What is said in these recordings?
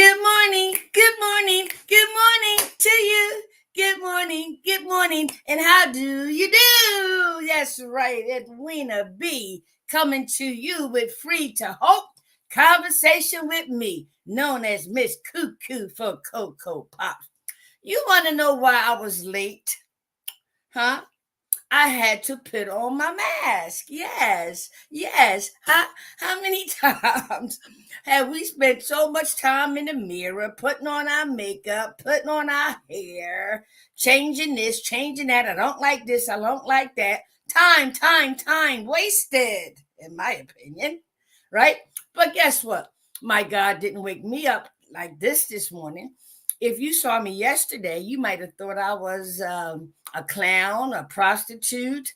Good morning, good morning, good morning to you. Good morning, and how do you do? That's right, Edwina B. coming to you with Free to Hope Conversation with me, known as Miss Cuckoo for Cocoa Pops. You want to know why I was late? Huh? I had to put on my mask. Yes. How many times have we spent so much time in the mirror, putting on our makeup, putting on our hair, changing this, changing that? I don't like this, I don't like that. Time wasted, in my opinion, right? But guess what? My God didn't wake me up like this morning. If you saw me yesterday, you might have thought I was a clown, a prostitute,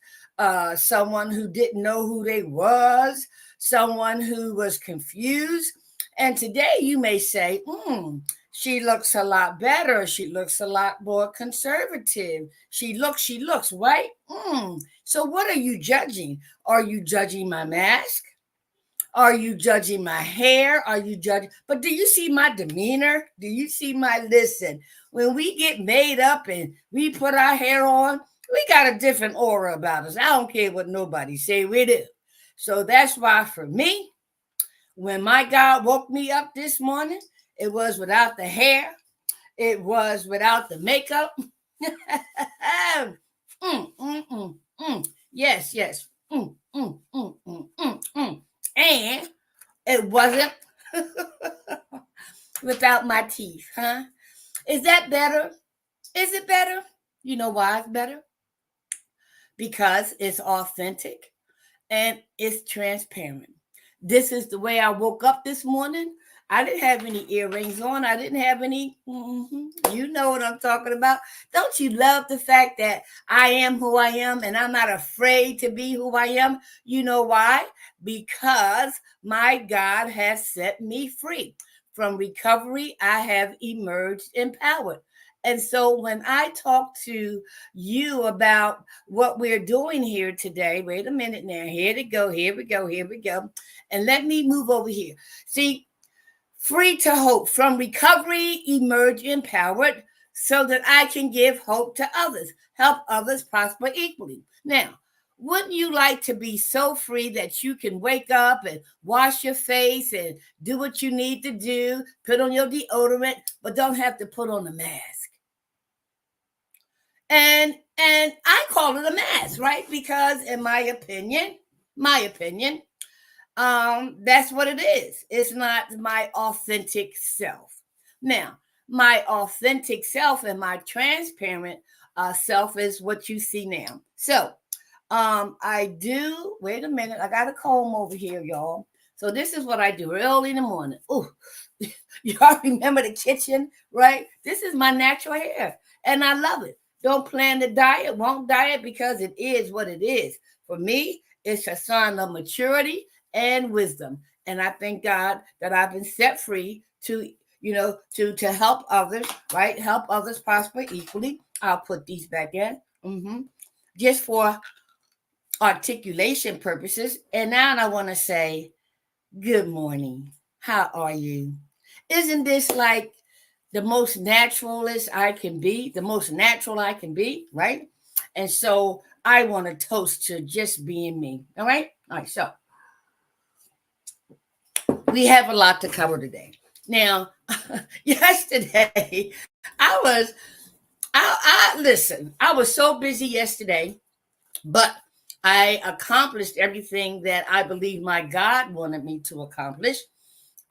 someone who didn't know who they was, someone who was confused. And today you may say, she looks a lot better. She looks a lot more conservative. She looks, right? So what are you judging? Are you judging my mask? Are you judging my hair? Are you judging? But do you see my demeanor? Do you see my listen? When we get made up and we put our hair on, we got a different aura about us. I don't care what nobody say, we do. So that's why for me, when my God woke me up this morning, it was without the hair. It was without the makeup. Yes. And it wasn't without my teeth, huh? Is that better? Is it better? You know why it's better? Because it's authentic and it's transparent. This is the way I woke up this morning. I didn't have any earrings on. I didn't have any. You know what I'm talking about. Don't you love the fact that I am who I am and I'm not afraid to be who I am? You know why? Because my God has set me free. From recovery, I have emerged empowered. And so when I talk to you about what we're doing here today, wait a minute now, here we go. And let me move over here. See, free to hope, from recovery, emerge empowered, so that I can give hope to others, help others prosper equally. Now, wouldn't you like to be so free that you can wake up and wash your face and do what you need to do, put on your deodorant, but don't have to put on a mask? And I call it a mask, right? Because in my opinion, that's what it is. It's not my authentic self. Now, my authentic self and my transparent self is what you see now. So, I do. Wait a minute, I got a comb over here, y'all. So this is what I do early in the morning. Oh, y'all remember the kitchen, right? This is my natural hair, and I love it. Don't plan to diet, won't diet because it is what it is. For me, it's a sign of maturity and wisdom. And I thank God that I've been set free to, to help others, right? Help others prosper equally. I'll put these back in. Just for articulation purposes. And now I want to say, good morning. How are you? Isn't this like the most naturalist I can be, the most natural I can be, right? And so I want to toast to just being me. All right. So we have a lot to cover today. Now, yesterday, I listen, I was so busy yesterday, but I accomplished everything that I believe my God wanted me to accomplish.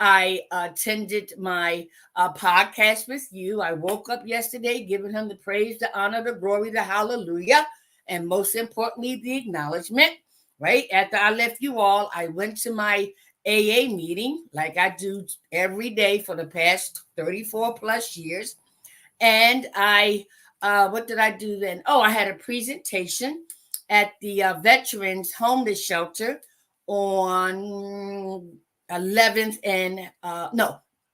I attended my podcast with you. I woke up yesterday giving him the praise, the honor, the glory, the hallelujah, and most importantly, the acknowledgement. Right after I left you all, I went to my AA meeting like I do every day for the past 34 plus years. And what did I do then? Oh, I had a presentation at the Veterans Homeless Shelter on 11th and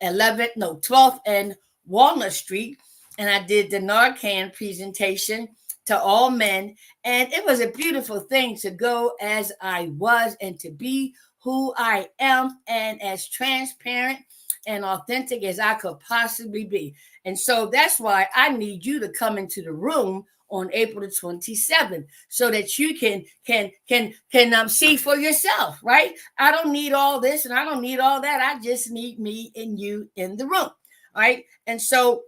12th and Walnut Street, and I did the Narcan presentation to all men, and it was a beautiful thing to go as I was and to be who I am and as transparent and authentic as I could possibly be. And so that's why I need you to come into the room on April the 27th so that you can see for yourself, right? I don't need all this and I don't need all that. I just need me and you in the room, right? And so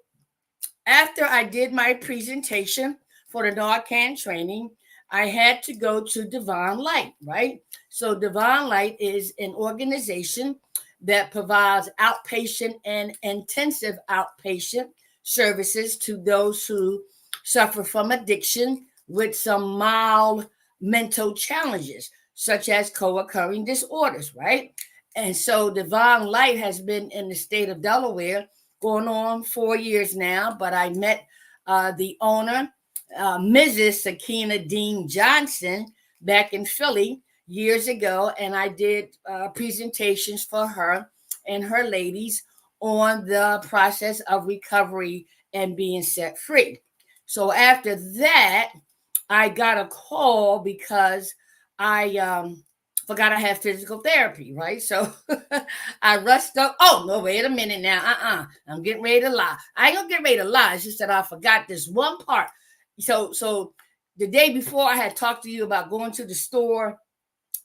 after I did my presentation for the Narcan training, I had to go to Divine Light, right? So Divine Light is an organization that provides outpatient and intensive outpatient services to those who suffer from addiction with some mild mental challenges, such as co-occurring disorders, right? And so Divine Light has been in the state of Delaware going on 4 years now, but I met the owner, Mrs. Sakina Dean Johnson, back in Philly years ago, and I did presentations for her and her ladies on the process of recovery and being set free. So after that, I got a call because I forgot I had physical therapy, right? So I rushed up. Oh, no, wait a minute now. I'm getting ready to lie. I ain't gonna get ready to lie. It's just that I forgot this one part. So the day before I had talked to you about going to the store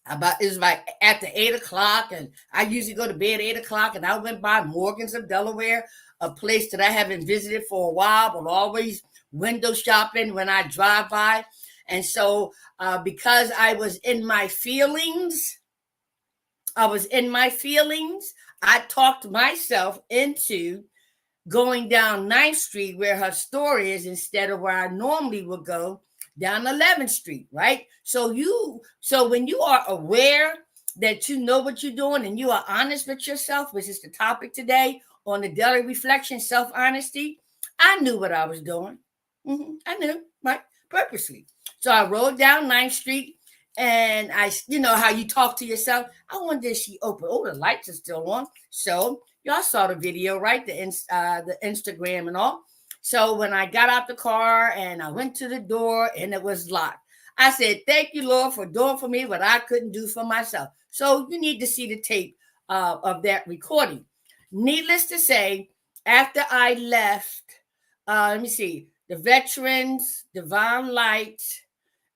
about it was like after 8 o'clock, and I usually go to bed 8 o'clock, and I went by Morgan's of Delaware, a place that I haven't visited for a while, but always window shopping when I drive by. And so because I was in my feelings, I talked myself into going down 9th Street where her store is instead of where I normally would go down 11th Street, right? So when you are aware that you know what you're doing and you are honest with yourself, which is the topic today on the daily reflection, self-honesty, I knew what I was doing. I knew, right? Purposely. So I rode down 9th Street and you know how you talk to yourself. I wonder if she opened. Oh, the lights are still on. So y'all saw the video, right? The Instagram and all. So when I got out the car and I went to the door and it was locked, I said, "Thank you, Lord, for doing for me what I couldn't do for myself." So you need to see the tape of that recording. Needless to say, after I left, let me see, the Veterans, Divine Light,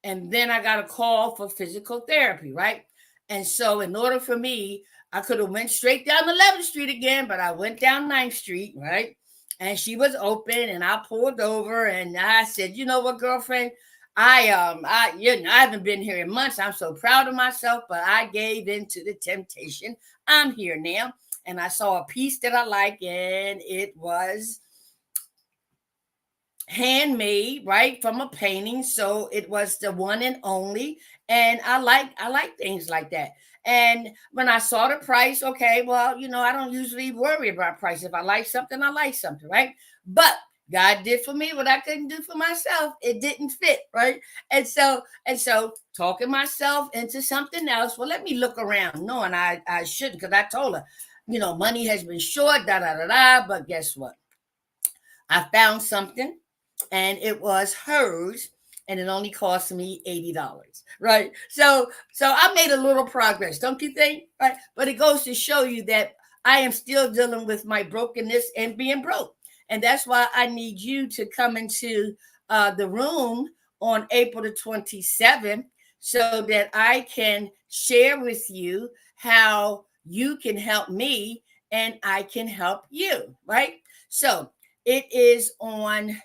and then I got a call for physical therapy, right? And so in order for me, I could have went straight down 11th Street again, but I went down 9th Street, right? And she was open, and I pulled over, and I said, "You know what, girlfriend? I haven't been here in months. I'm so proud of myself, but I gave in to the temptation. I'm here now." And I saw a piece that I like, and it was handmade, right, from a painting. So it was the one and only, and I like things like that. And when I saw the price, okay, well, I don't usually worry about price. If I like something, I like something, right? But God did for me what I couldn't do for myself. It didn't fit, right? And so talking myself into something else. Well, let me look around, knowing I shouldn't, because I told her, money has been short, da da da da. But guess what? I found something, and it was hers, and it only cost me $80, right? So I made a little progress, don't you think? Right? But it goes to show you that I am still dealing with my brokenness and being broke. And that's why I need you to come into the room on April the 27th so that I can share with you how you can help me and I can help you, right? So it is on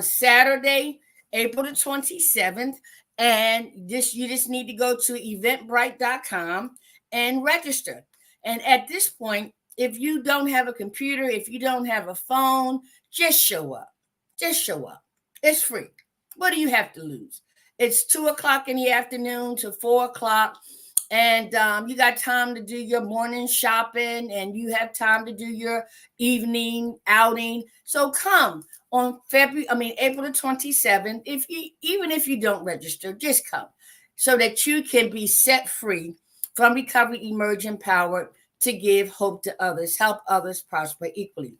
Saturday, April the 27th. And you just need to go to eventbrite.com and register. And at this point, if you don't have a computer, if you don't have a phone, just show up. Just show up. It's free. What do you have to lose? It's 2 o'clock in the afternoon to 4 o'clock. And you got time to do your morning shopping, and you have time to do your evening outing. So come on April the 27th. Even if you don't register, just come so that you can be set free from recovery, emerge empowered to give hope to others, help others prosper equally.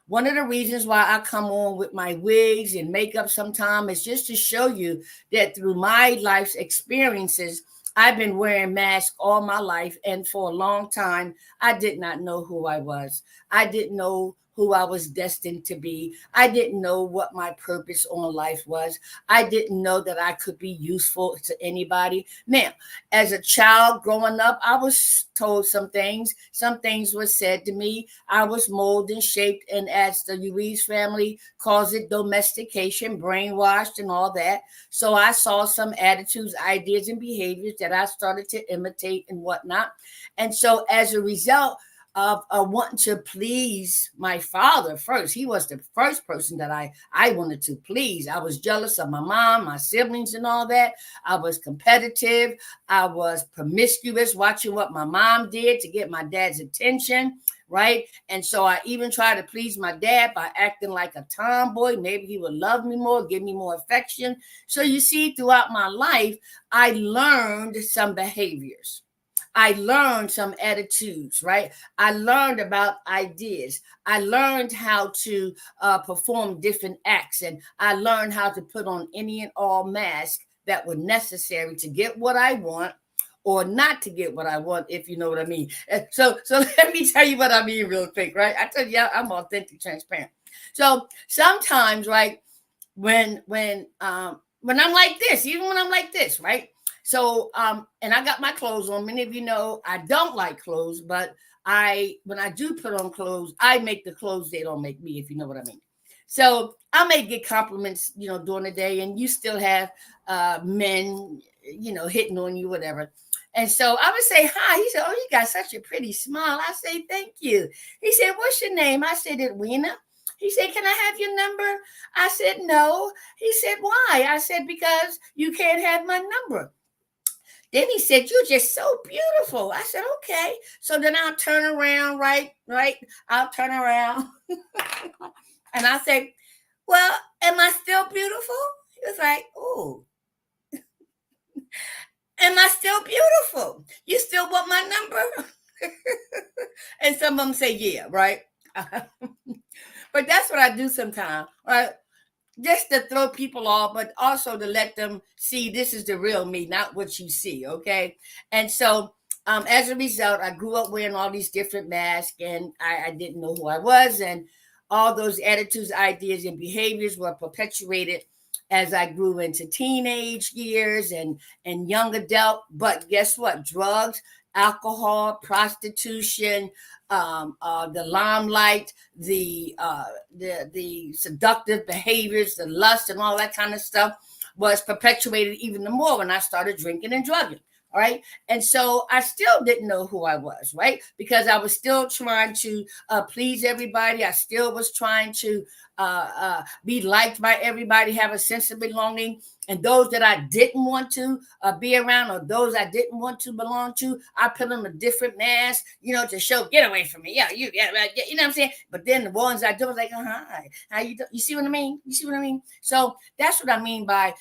One of the reasons why I come on with my wigs and makeup sometimes is just to show you that through my life's experiences, I've been wearing masks all my life, and for a long time, I did not know who I was. I didn't know who I was destined to be. I didn't know what my purpose on life was. I didn't know that I could be useful to anybody. Now, as a child growing up, I was told some things. Some things were said to me. I was molded and shaped, and as the Louise family calls it, domestication, brainwashed, and all that. So I saw some attitudes, ideas, and behaviors that I started to imitate and whatnot. And so as a result of wanting to please my father first, he was the first person that I wanted to please. I was jealous of my mom, my siblings, and all that. I was competitive. I was promiscuous, watching what my mom did to get my dad's attention, right? And so I even tried to please my dad by acting like a tomboy. Maybe he would love me more, give me more affection. So you see, throughout my life, I learned some behaviors. I learned some attitudes, right? I learned about ideas. I learned how to perform different acts, and I learned how to put on any and all masks that were necessary to get what I want or not to get what I want, if you know what I mean. So let me tell you what I mean real quick, right? I tell you, I'm authentic, transparent. So sometimes, right, when I'm like this, even when I'm like this, right? So and I got my clothes on. Many of you know I don't like clothes, but when I do put on clothes, I make the clothes, they don't make me, if you know what I mean. So I may get compliments, during the day, and you still have men, hitting on you, whatever. And so I would say hi. He said, "Oh, you got such a pretty smile." I say, "Thank you." He said, "What's your name?" I said, "Edwina." He said, "Can I have your number?" I said, "No." He said, "Why?" I said, "Because you can't have my number." Then he said, "You're just so beautiful." I said, "Okay." So then I'll turn around, right, right. I'll turn around and I say, "Well, am I still beautiful?" He was like, "Oh, am I still beautiful? You still want my number?" And some of them say, "Yeah," right? But that's what I do sometimes, right? Just to throw people off, but also to let them see this is the real me, not what you see. Okay. And so, as a result, I grew up wearing all these different masks, and I didn't know who I was. And all those attitudes, ideas, and behaviors were perpetuated as I grew into teenage years and young adult. But guess what? Drugs, alcohol, prostitution, the limelight, the seductive behaviors, the lust, and all that kind of stuff was perpetuated even more when I started drinking and drugging. All right. And so I still didn't know who I was, right? Because I was still trying to please everybody. I still was trying to be liked by everybody, have a sense of belonging. And those that I didn't want to be around, or those I didn't want to belong to, I put on a different mask, to show, get away from me. Yeah, you know what I'm saying? But then the ones I do was like, hi, how you do? You see what I mean? You see what I mean? So that's what I mean by,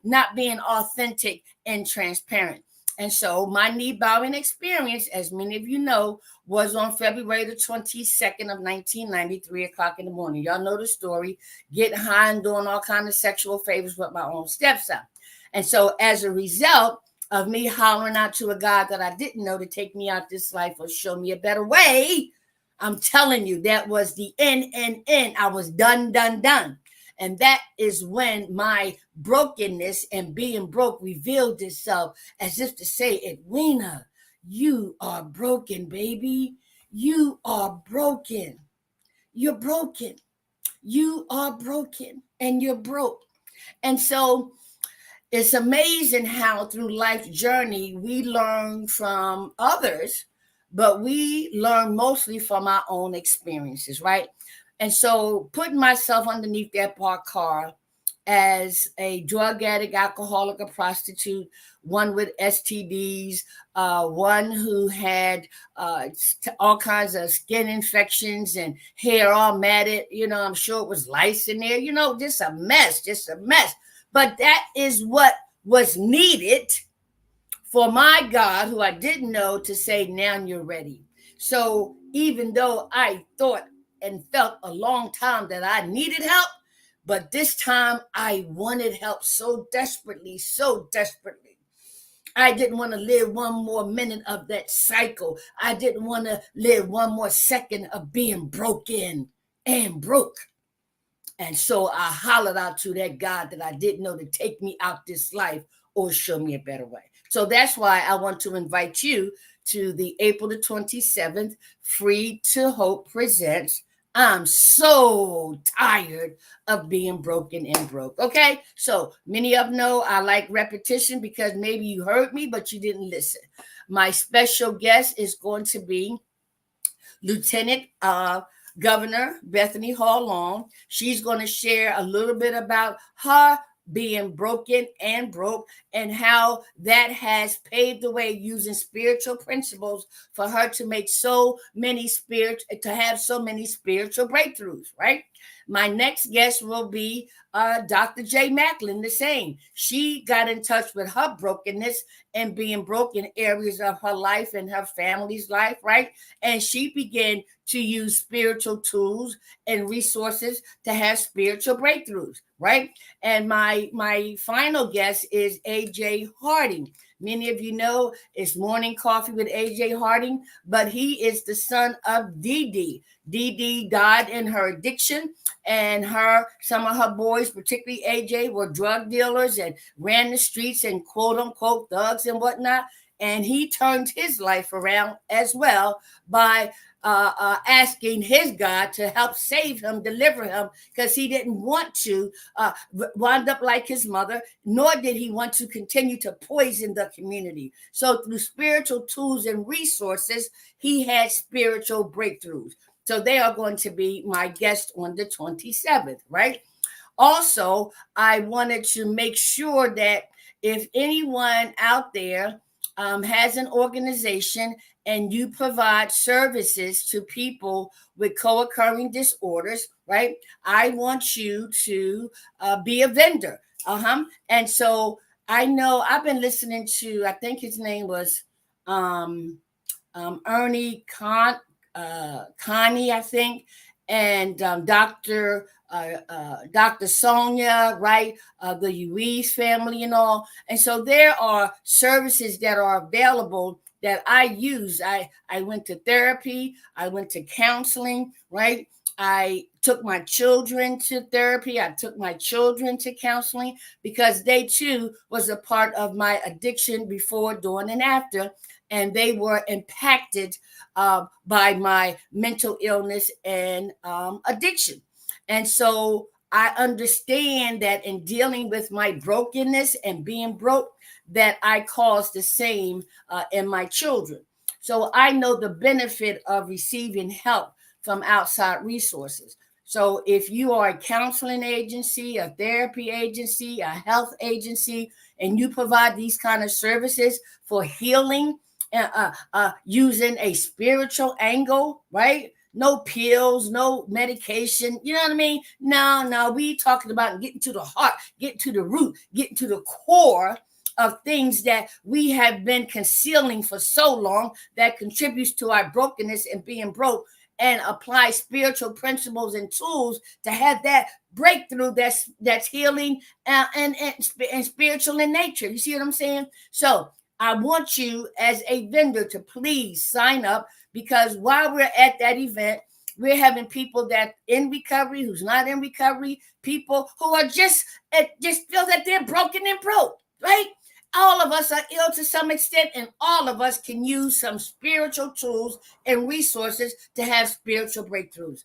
not being authentic and transparent. And so my knee bowing experience, as many of you know, was on February the 22nd of 1990, 3 o'clock in the morning. Y'all know the story. Getting high and doing all kinds of sexual favors with my own stepson. And so as a result of me hollering out to a God that I didn't know to take me out this life or show me a better way, I'm telling you, that was the end. I was done, done, done. And that is when my brokenness and being broke revealed itself, as if to say, Edwina, you are broken, baby. You are broken. You're broken. You are broken and you're broke. And so it's amazing how through life's journey we learn from others, but we learn mostly from our own experiences, right? And so putting myself underneath that parked car as a drug addict, alcoholic, a prostitute, one with STDs, one who had all kinds of skin infections and hair all matted. I'm sure it was lice in there, just a mess, just a mess. But that is what was needed for my God, who I didn't know, to say, now you're ready. So even though I thought and felt a long time that I needed help, but this time I wanted help so desperately, so desperately. I didn't want to live one more minute of that cycle. I didn't want to live one more second of being broken and broke. And so I hollered out to that God that I didn't know to take me out this life or show me a better way. So that's why I want to invite you to the April the 27th Free to Hope Presents. I'm so tired of being broken and broke. Okay, so many of them know I like repetition because maybe you heard me, but you didn't listen. My special guest is going to be Lieutenant Governor Bethany Hall Long. She's going to share a little bit about her being broken and broke and how that has paved the way using spiritual principles for her to make so many to have so many spiritual breakthroughs, right? My next guest will be Dr. J. Macklin, the same. She got in touch with her brokenness and being broken areas of her life and her family's life, right? And she began to use spiritual tools and resources to have spiritual breakthroughs, right? And my final guest is AJ Harding. Many of you know it's Morning Coffee with AJ Harding, but he is the son of Dee Dee. Dee Dee died in her addiction, and some of her boys, particularly AJ, were drug dealers and ran the streets and quote unquote thugs and whatnot. And he turned his life around as well by asking his God to help save him, deliver him, because he didn't want to wind up like his mother, nor did he want to continue to poison the community. So through spiritual tools and resources, he had spiritual breakthroughs. So they are going to be my guest on the 27th, right? Also, I wanted to make sure that if anyone out there has an organization and you provide services to people with co-occurring disorders, right? I want you to be a vendor. And so I know I've been listening to, I think his name was Ernie Connie, I think, and Dr. Sonia, right? The Uiz family and all. And so there are services that are available that I use. I went to therapy, I went to counseling, right? I took my children to therapy. I took my children to counseling because they too was a part of my addiction before, during, and after. And they were impacted by my mental illness and addiction. And so I understand that in dealing with my brokenness and being broke, that I caused the same in my children. So I know the benefit of receiving help from outside resources. So if you are a counseling agency, a therapy agency, a health agency, and you provide these kind of services for healing, using a spiritual angle, right? No pills, no medication. You know what I mean? No, we talking about getting to the heart, getting to the root, getting to the core of things that we have been concealing for so long that contributes to our brokenness and being broke, and apply spiritual principles and tools to have that breakthrough that's healing and spiritual in nature. You see what I'm saying? So I want you as a vendor to please sign up, because while we're at that event, we're having people that in recovery, who's not in recovery, people who are just feel that they're broken and broke, right? All of us are ill to some extent, and all of us can use some spiritual tools and resources to have spiritual breakthroughs.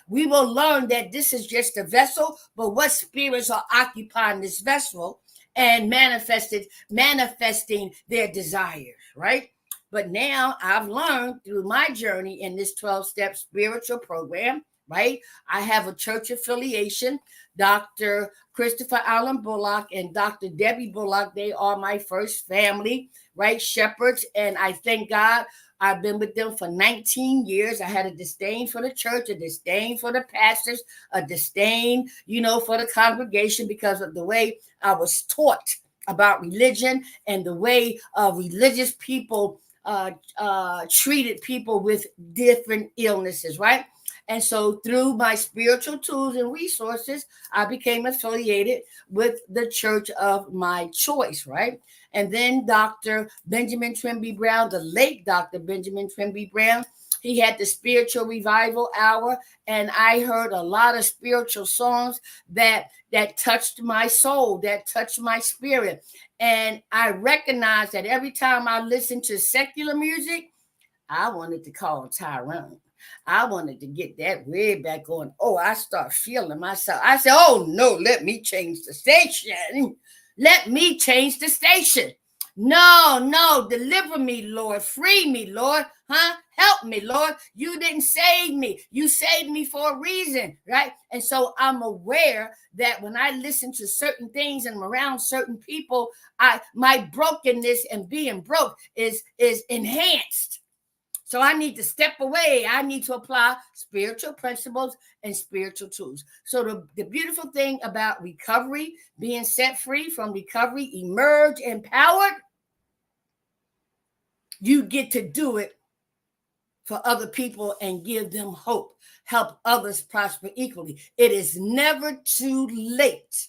We will learn that this is just a vessel, but what spirits are occupying this vessel and manifesting their desires, right? But now I've learned through my journey in this 12-step spiritual program, right? I have a church affiliation. Dr. Christopher Allen Bullock and Dr. Debbie Bullock, they are my first family, right? Shepherds. And I thank God I've been with them for 19 years. I had a disdain for the church, a disdain for the pastors, a disdain, for the congregation because of the way I was taught about religion and the way religious people treated people with different illnesses, right? And so through my spiritual tools and resources, I became affiliated with the church of my choice, right? And then Dr. Benjamin Trimby Brown, the late Dr. Benjamin Trimby Brown, he had the spiritual revival hour, and I heard a lot of spiritual songs that touched my soul, that touched my spirit. And I recognized that every time I listened to secular music, I wanted to call Tyrone. I wanted to get that red back on. Oh, I start feeling myself. I said, oh no, let me change the station. Let me change the station. No, no, deliver me, Lord. Free me, Lord. Huh? Help me, Lord. You didn't save me. You saved me for a reason, right? And so I'm aware that when I listen to certain things and I'm around certain people, my brokenness and being broke is enhanced. So I need to step away. I need to apply spiritual principles and spiritual tools. So the beautiful thing about recovery, being set free from recovery, emerge empowered, you get to do it for other people and give them hope. Help others prosper equally. It is never too late.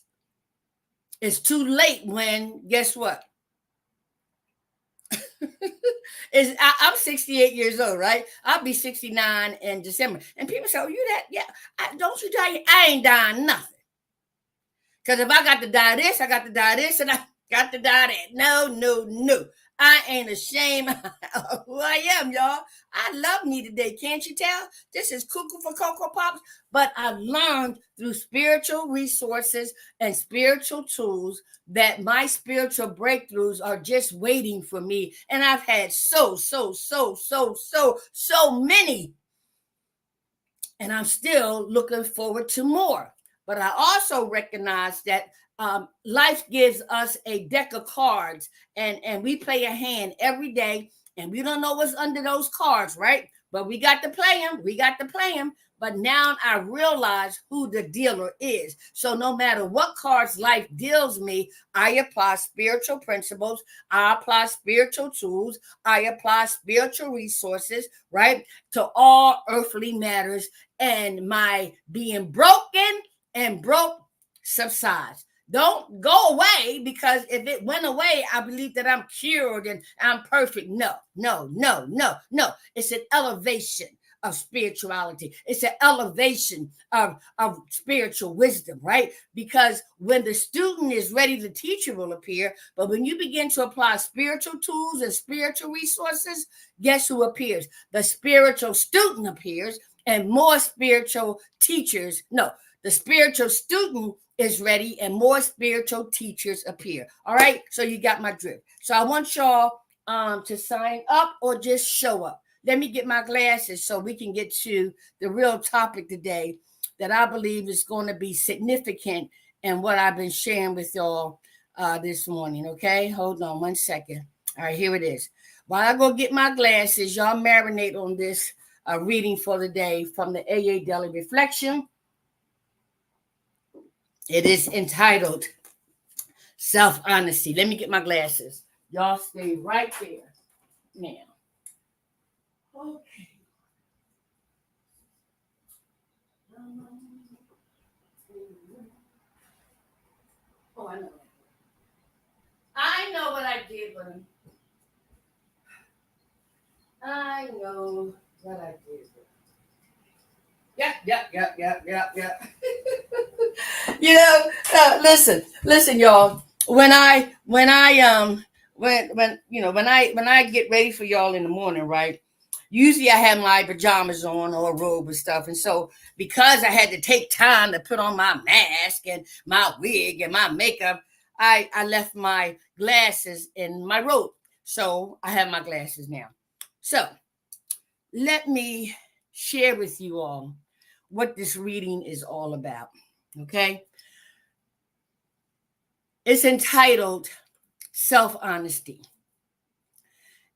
It's too late when, guess what? I'm 68 years old, right? I'll be 69 in December. And people say, oh, you that? Yeah. Don't you die? I ain't dying nothing. Because if I got to die this, I got to die this, and I got to die that. No, no, no. I ain't ashamed of who I am, y'all. I love me today. Can't you tell? This is cuckoo for Cocoa Pops. But I learned through spiritual resources and spiritual tools that my spiritual breakthroughs are just waiting for me. And I've had so many. And I'm still looking forward to more. But I also recognize that life gives us a deck of cards, and we play a hand every day, and we don't know what's under those cards, right? But we got to play them. We got to play them. But now I realize who the dealer is. So no matter what cards life deals me, I apply spiritual principles. I apply spiritual tools. I apply spiritual resources, right, to all earthly matters. And my being broken and broke subsides. Don't go away, because if it went away, I believe that I'm cured and I'm perfect. No, no, no, no, no. It's an elevation of spirituality. It's an elevation of spiritual wisdom, right? Because when the student is ready, the teacher will appear. But when you begin to apply spiritual tools and spiritual resources, guess who appears? The spiritual student appears, and more spiritual teachers. No, the spiritual student is ready and more spiritual teachers appear. All right, so you got my drift. So I want y'all to sign up or just show up. Let me get my glasses so we can get to the real topic today that I believe is going to be significant in what I've been sharing with y'all this morning. Okay, hold on one second. All right, here it is. While I go get my glasses, y'all marinate on this reading for the day from the AA Daily Reflection. It is entitled Self-Honesty. Let me get my glasses. Y'all stay right there now. Okay. Oh, I know. I know what I did with him. I know what I did. Yep. You know, listen, y'all. When I get ready for y'all in the morning, right? Usually I have my pajamas on or a robe and stuff, and so because I had to take time to put on my mask and my wig and my makeup, I left my glasses in my robe. So I have my glasses now. So let me share with you all what this reading is all about. Okay. It's entitled Self-Honesty.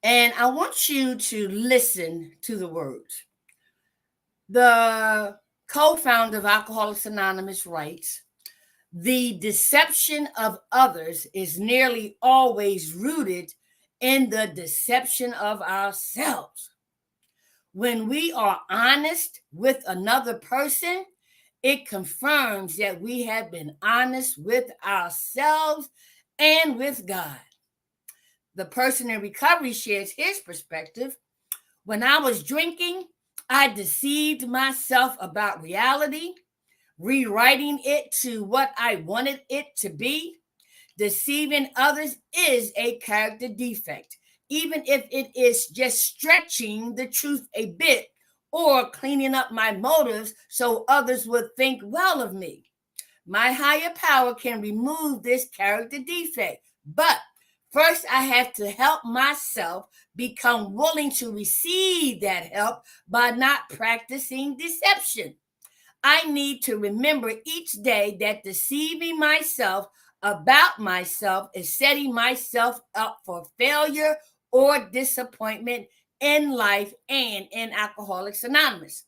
And I want you to listen to the words. The co-founder of Alcoholics Anonymous writes, the deception of others is nearly always rooted in the deception of ourselves. When we are honest with another person, it confirms that we have been honest with ourselves and with God. The person in recovery shares his perspective. When I was drinking, I deceived myself about reality, rewriting it to what I wanted it to be. Deceiving others is a character defect, even if it is just stretching the truth a bit or cleaning up my motives so others would think well of me. My higher power can remove this character defect, but first I have to help myself become willing to receive that help by not practicing deception. I need to remember each day that deceiving myself about myself is setting myself up for failure or disappointment in life and in Alcoholics Anonymous.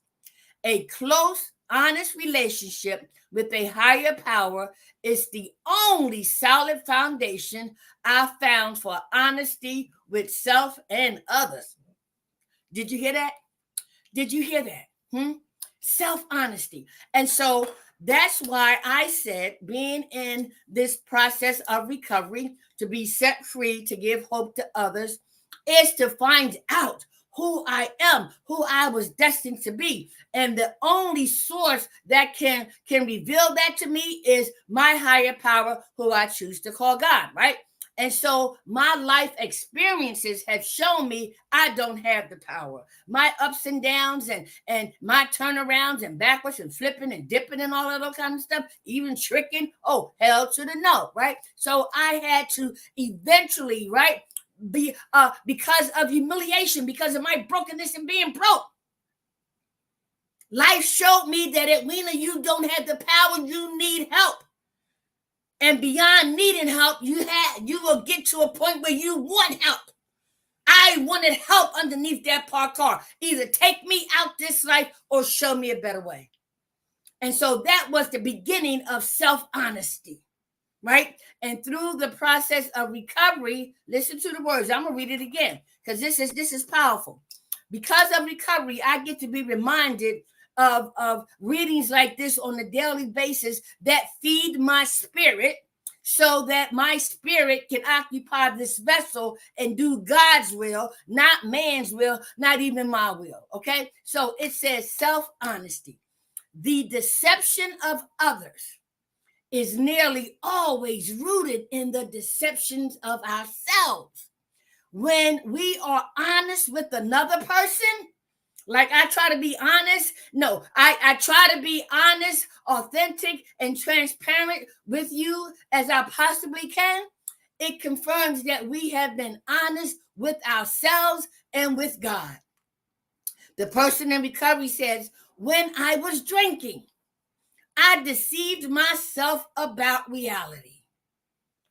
A close, honest relationship with a higher power is the only solid foundation I found for honesty with self and others. Did you hear that? Did you hear that? Self-honesty. And so that's why I said being in this process of recovery, to be set free, to give hope to others, is to find out who I am, who I was destined to be. And the only source that can reveal that to me is my higher power, who I choose to call God, right? And so my life experiences have shown me I don't have the power. My ups and downs and my turnarounds and backwards and flipping and dipping and all of that kind of stuff, even tricking, oh, hell to the no, right? So I had to eventually, right, be because of humiliation, because of my brokenness and being broke. Life showed me that, Edwina, you don't have the power, you need help. And beyond needing help, you will get to a point where you want help. I wanted help underneath that parked car. Either take me out this life or show me a better way. And so that was the beginning of self-honesty, right? And through the process of recovery, listen to the words. I'm gonna read it again because this is powerful. Because of recovery, I get to be reminded of readings like this on a daily basis that feed my spirit so that my spirit can occupy this vessel and do God's will, not man's will, not even my will. Okay, so it says self-honesty. The deception of others is nearly always rooted in the deceptions of ourselves. When we are honest with another person, like I try to be honest. No, I try to be honest, authentic, and transparent with you as I possibly can. It confirms that we have been honest with ourselves and with God. The person in recovery says, when I was drinking, I deceived myself about reality.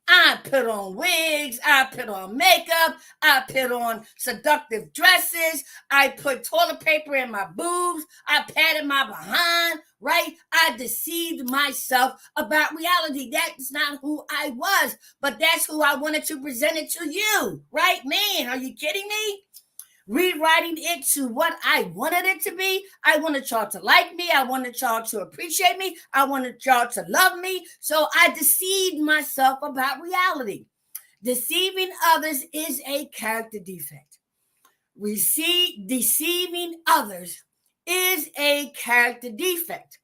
I put on wigs, I put on makeup, I put on seductive dresses, I put toilet paper in my boobs, I patted my behind, right? I deceived myself about reality. That's not who I was, but that's who I wanted to present it to you, right? Man, are you kidding me? Rewriting it to what I wanted it to be. I wanted y'all to like me. I wanted y'all to appreciate me. I wanted y'all to love me. So I deceived myself about reality. Deceiving others is a character defect. Deceiving others is a character defect.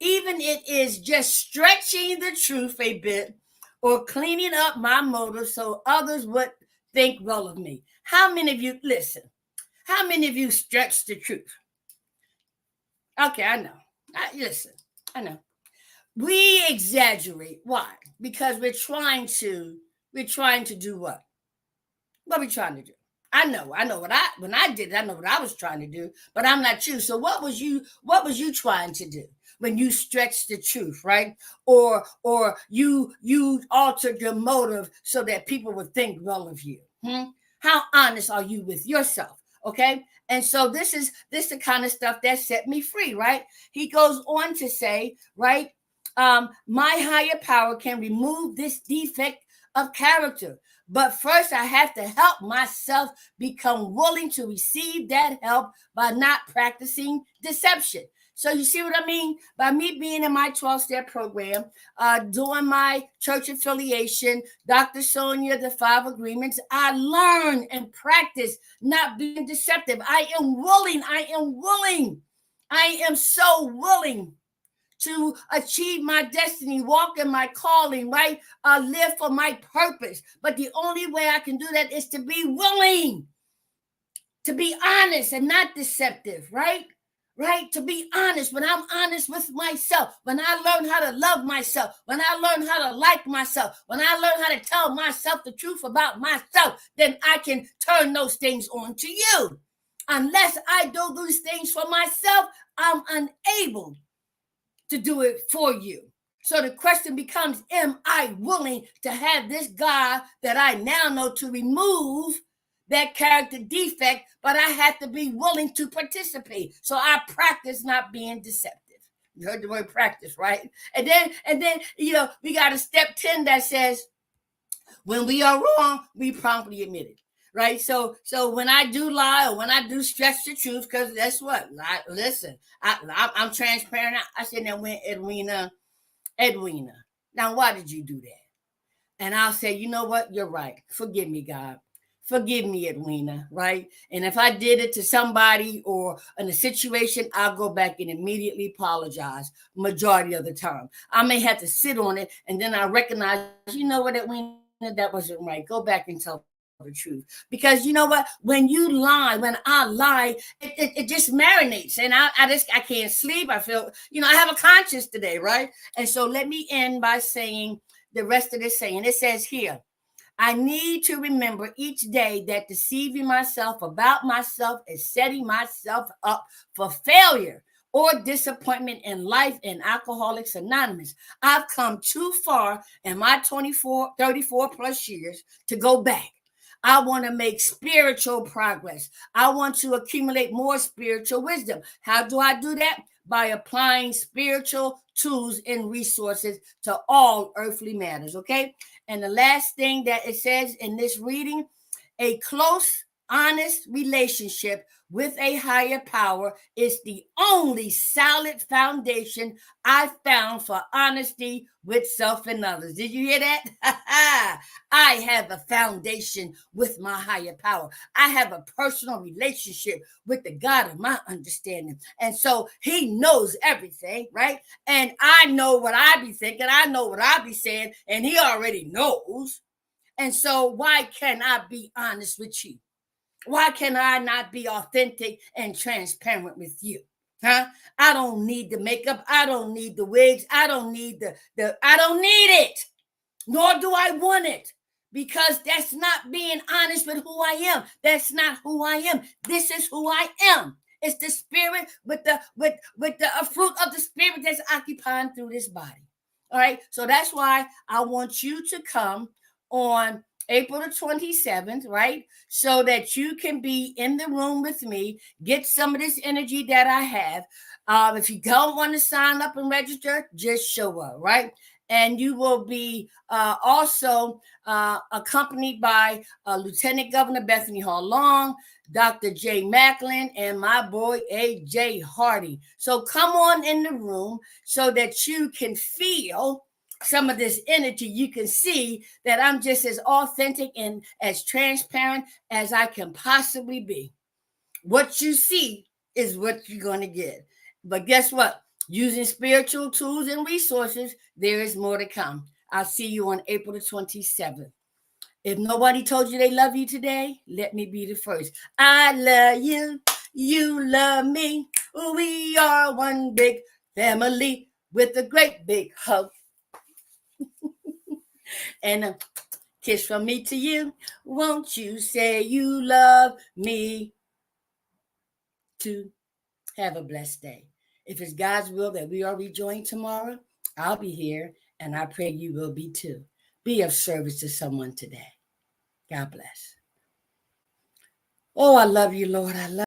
Even it is just stretching the truth a bit or cleaning up my motives so others would think well of me. How many of you, listen, how many of you stretch the truth? Okay, I know. Listen, I know. We exaggerate. Why? Because we're trying to do what? What are we trying to do? I know when I did it, I know what I was trying to do, but I'm not you. So what was you trying to do when you stretched the truth, right? Or you altered your motive so that people would think well of you? How honest are you with yourself? Okay. And so this is the kind of stuff that set me free, right? He goes on to say, right, my higher power can remove this defect of character, But first, I have to help myself become willing to receive that help by not practicing deception. So you see what I mean? By me being in my 12-step program, doing my church affiliation, Dr. Sonia, the 5 agreements, I learn and practice not being deceptive. I am willing. I am so willing to achieve my destiny, walk in my calling, right? Live for my purpose. But the only way I can do that is to be willing, to be honest and not deceptive, right? Right? To be honest, when I'm honest with myself, when I learn how to love myself, when I learn how to like myself, when I learn how to tell myself the truth about myself, then I can turn those things on to you. Unless I do these things for myself, I'm unable to do it for you. So the question becomes, am I willing to have this God that I now know to remove that character defect, but I have to be willing to participate. So I practice not being deceptive. You heard the word practice, right? And then we got a step 10 that says, when we are wrong, we promptly admit it. Right. So when I do lie or when I do stretch the truth, because that's what, I'm transparent. I said, now when Edwina, now why did you do that? And I'll say, you know what? You're right. Forgive me, God. Forgive me, Edwina, right? And if I did it to somebody or in a situation, I'll go back and immediately apologize majority of the time. I may have to sit on it and then I recognize, you know what, Edwina, that wasn't right. Go back and tell the truth. Because you know what? When you lie, when I lie, it just marinates. And I can't sleep. I feel, I have a conscience today, right? And so let me end by saying the rest of this saying. It says here, I need to remember each day that deceiving myself about myself is setting myself up for failure or disappointment in life in Alcoholics Anonymous. I've come too far in my 34 plus years to go back. I want to make spiritual progress. I want to accumulate more spiritual wisdom. How do I do that? By applying spiritual tools and resources to all earthly matters, okay? And the last thing that it says in this reading, a close, honest relationship with a higher power is the only solid foundation I found for honesty with self and others. Did you hear that? I have a foundation with my higher power. I have a personal relationship with the God of my understanding. And so he knows everything, right? And I know what I be thinking. I know what I be saying. And he already knows. And so why can't I be honest with you? Why can I not be authentic and transparent with you? Huh? I don't need the makeup. I don't need the wigs. I don't need I don't need it. Nor do I want it. Because that's not being honest with who I am. That's not who I am. This is who I am. It's the spirit with the fruit of the spirit that's occupying through this body. All right. So that's why I want you to come on April the 27th, right? So that you can be in the room with me, get some of this energy that I have. If you don't want to sign up and register, just show up, right? And you will be also accompanied by Lieutenant Governor Bethany Hall Long, Dr. Jay Macklin, and my boy A.J. Hardy. So come on in the room so that you can feel some of this energy. You can see that I'm just as authentic and as transparent as I can possibly be. What you see is what you're going to get. But guess what? Using spiritual tools and resources, there is more to come. I'll see you on April the 27th. If nobody told you they love you today, let me be the first. I love you. You love me. We are one big family with a great big hug. And a kiss from me to you. Won't you say you love me too? Have a blessed day. If it's God's will that we are rejoined tomorrow, I'll be here, and I pray you will be too. Be of service to someone today. God bless. Oh, I love you, Lord. I love